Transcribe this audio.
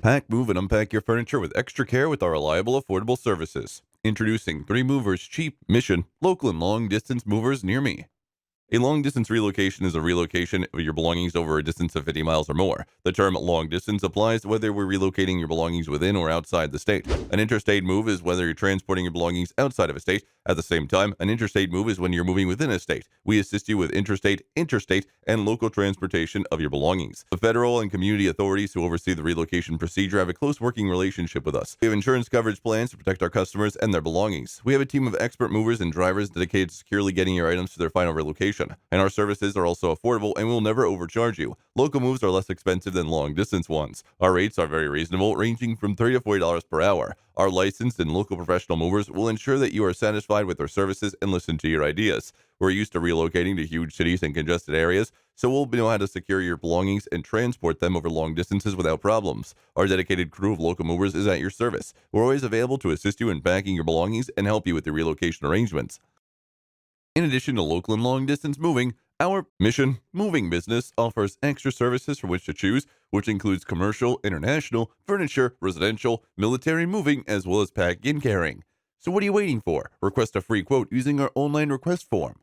Pack, move, and unpack your furniture with extra care with our reliable, affordable services. Introducing 3 Movers Cheap Mission, local and long distance movers near me. A long distance relocation is a relocation of your belongings over a distance of 50 miles or more. The term long distance applies whether we're relocating your belongings within or outside the state. An interstate move is whether you're transporting your belongings outside of a state. At the same time, an interstate move is when you're moving within a state. We assist you with interstate, and local transportation of your belongings. The federal and community authorities who oversee the relocation procedure have a close working relationship with us. We have insurance coverage plans to protect our customers and their belongings. We have a team of expert movers and drivers dedicated to securely getting your items to their final relocation. And our services are also affordable and will never overcharge you. Local moves are less expensive than long distance ones. Our rates are very reasonable, ranging from $30 to $40 per hour. Our licensed and local professional movers will ensure that you are satisfied with our services and listen to your ideas. We're used to relocating to huge cities and congested areas, so we'll know how to secure your belongings and transport them over long distances without problems. Our dedicated crew of local movers is at your service. We're always available to assist you in packing your belongings and help you with your relocation arrangements. In addition to local and long distance moving, our Mission Moving business offers extra services for which to choose, which includes commercial, international, furniture, residential, military moving, as well as packing and carrying. So what are you waiting for? Request a free quote using our online request form.